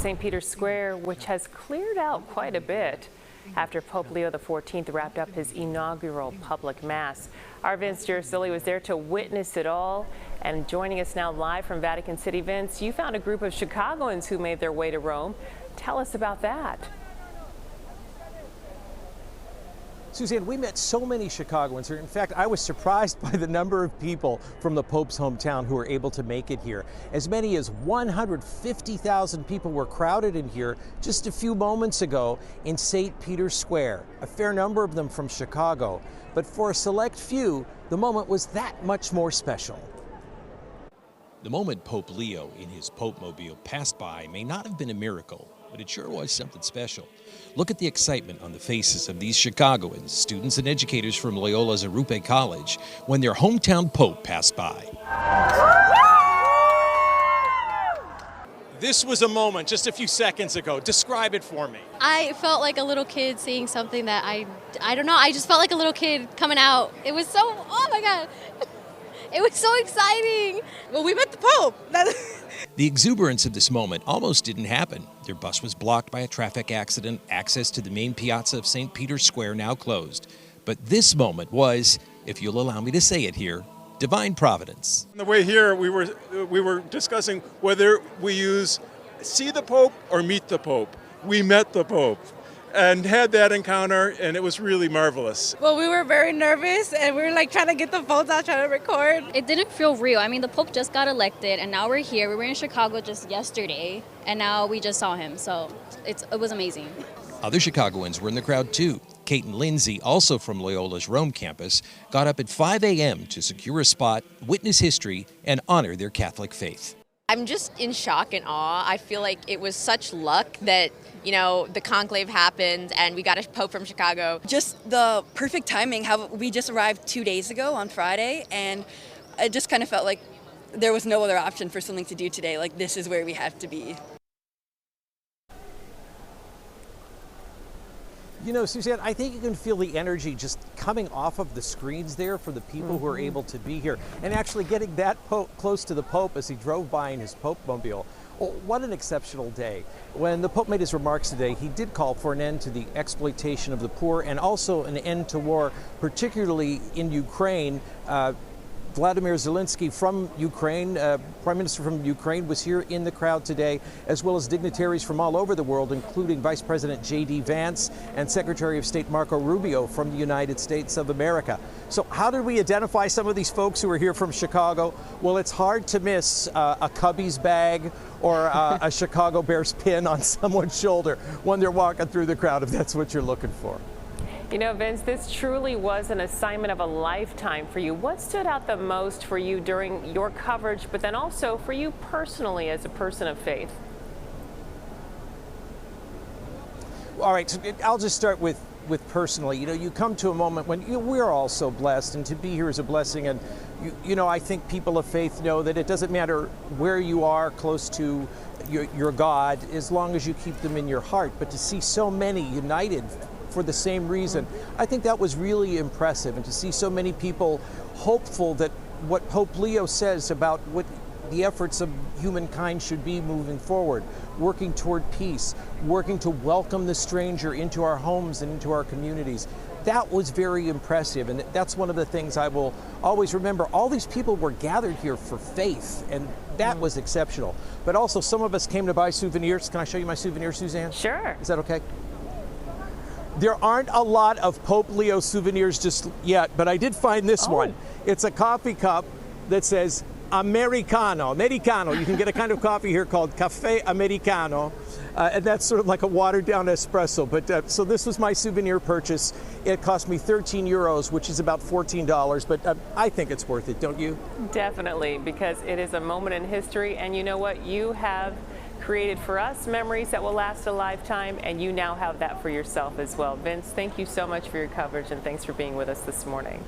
St. Peter's Square, which has cleared out quite a bit after Pope Leo XIV wrapped up his inaugural public mass. Our Vince Girasoli was there to witness it all. And joining us now live from Vatican City, Vince, you found a group of Chicagoans who made their way to Rome. Tell us about that. Suzanne, we met so many Chicagoans here. In fact, I was surprised by the number of people from the Pope's hometown who were able to make it here. As many as 150,000 people were crowded in here just a few moments ago in St. Peter's Square, a fair number of them from Chicago. But for a select few, the moment was that much more special. The moment Pope Leo in his Pope-mobile passed by may not have been a miracle, but it sure was something special. Look at the excitement on the faces of these Chicagoans, students and educators from Loyola's Arupe College, when their hometown Pope passed by. This was a moment just a few seconds ago. Describe it for me. I felt like a little kid seeing something that I don't know, I just felt like a little kid coming out. It was so, oh my God. It was so exciting. Well, we met the Pope. The exuberance of this moment almost didn't happen. Their bus was blocked by a traffic accident, access to the main piazza of St. Peter's Square now closed. But this moment was, if you'll allow me to say it here, divine providence. On the way here, we were discussing whether we use see the Pope or meet the Pope. We met the Pope and had that encounter, and it was really marvelous. Well, we were very nervous, and we were like trying to get the phones out, trying to record. It didn't feel real. I mean, the Pope just got elected, and now we're here. We were in Chicago just yesterday, and now we just saw him. So it was amazing. Other Chicagoans were in the crowd too. Kate and Lindsay, also from Loyola's Rome campus, got up at 5 a.m. to secure a spot, witness history, and honor their Catholic faith. I'm just in shock and awe. I feel like it was such luck that, you know, the conclave happened and we got a Pope from Chicago. Just the perfect timing. How we just arrived 2 days ago on Friday, and it just kind of felt like there was no other option for something to do today. Like, this is where we have to be. You know, Suzanne, I think you can feel the energy just coming off of the screens there for the people who are able to be here, and actually getting that close to the Pope as he drove by in his Pope-mobile. Well, what an exceptional day. When the Pope made his remarks today, he did call for an end to the exploitation of the poor and also an end to war, particularly in Ukraine. Vladimir Zelensky from Ukraine, Prime Minister from Ukraine, was here in the crowd today, as well as dignitaries from all over the world, including Vice President J.D. Vance and Secretary of State Marco Rubio from the United States of America. So how did we identify some of these folks who are here from Chicago? Well, it's hard to miss a Cubbies bag or a Chicago Bears pin on someone's shoulder when they're walking through the crowd, if that's what you're looking for. You know, Vince, this truly was an assignment of a lifetime for you. What stood out the most for you during your coverage, but then also for you personally as a person of faith? All right, so I'll just start with personally. You know, you come to a moment when we're all so blessed, and to be here is a blessing. And, you know, I think people of faith know that it doesn't matter where you are close to your God, as long as you keep them in your heart. But to see so many united for the same reason, I think that was really impressive. And to see so many people hopeful that what Pope Leo says about what the efforts of humankind should be moving forward, working toward peace, working to welcome the stranger into our homes and into our communities. That was very impressive, and that's one of the things I will always remember. All these people were gathered here for faith, and that was exceptional. But also, some of us came to buy souvenirs. Can I show you my souvenir, Suzanne? Sure. Is that okay? There aren't a lot of Pope Leo souvenirs just yet, but I did find this one. It's a coffee cup that says Americano. Americano. You can get a kind of coffee here called Cafe Americano, and that's sort of like a watered-down espresso. But so this was my souvenir purchase. It cost me 13 euros, which is about $14, but I think it's worth it, don't you? Definitely, because it is a moment in history, and you know what? You have created for us memories that will last a lifetime, and you now have that for yourself as well. Vince, thank you so much for your coverage, and thanks for being with us this morning.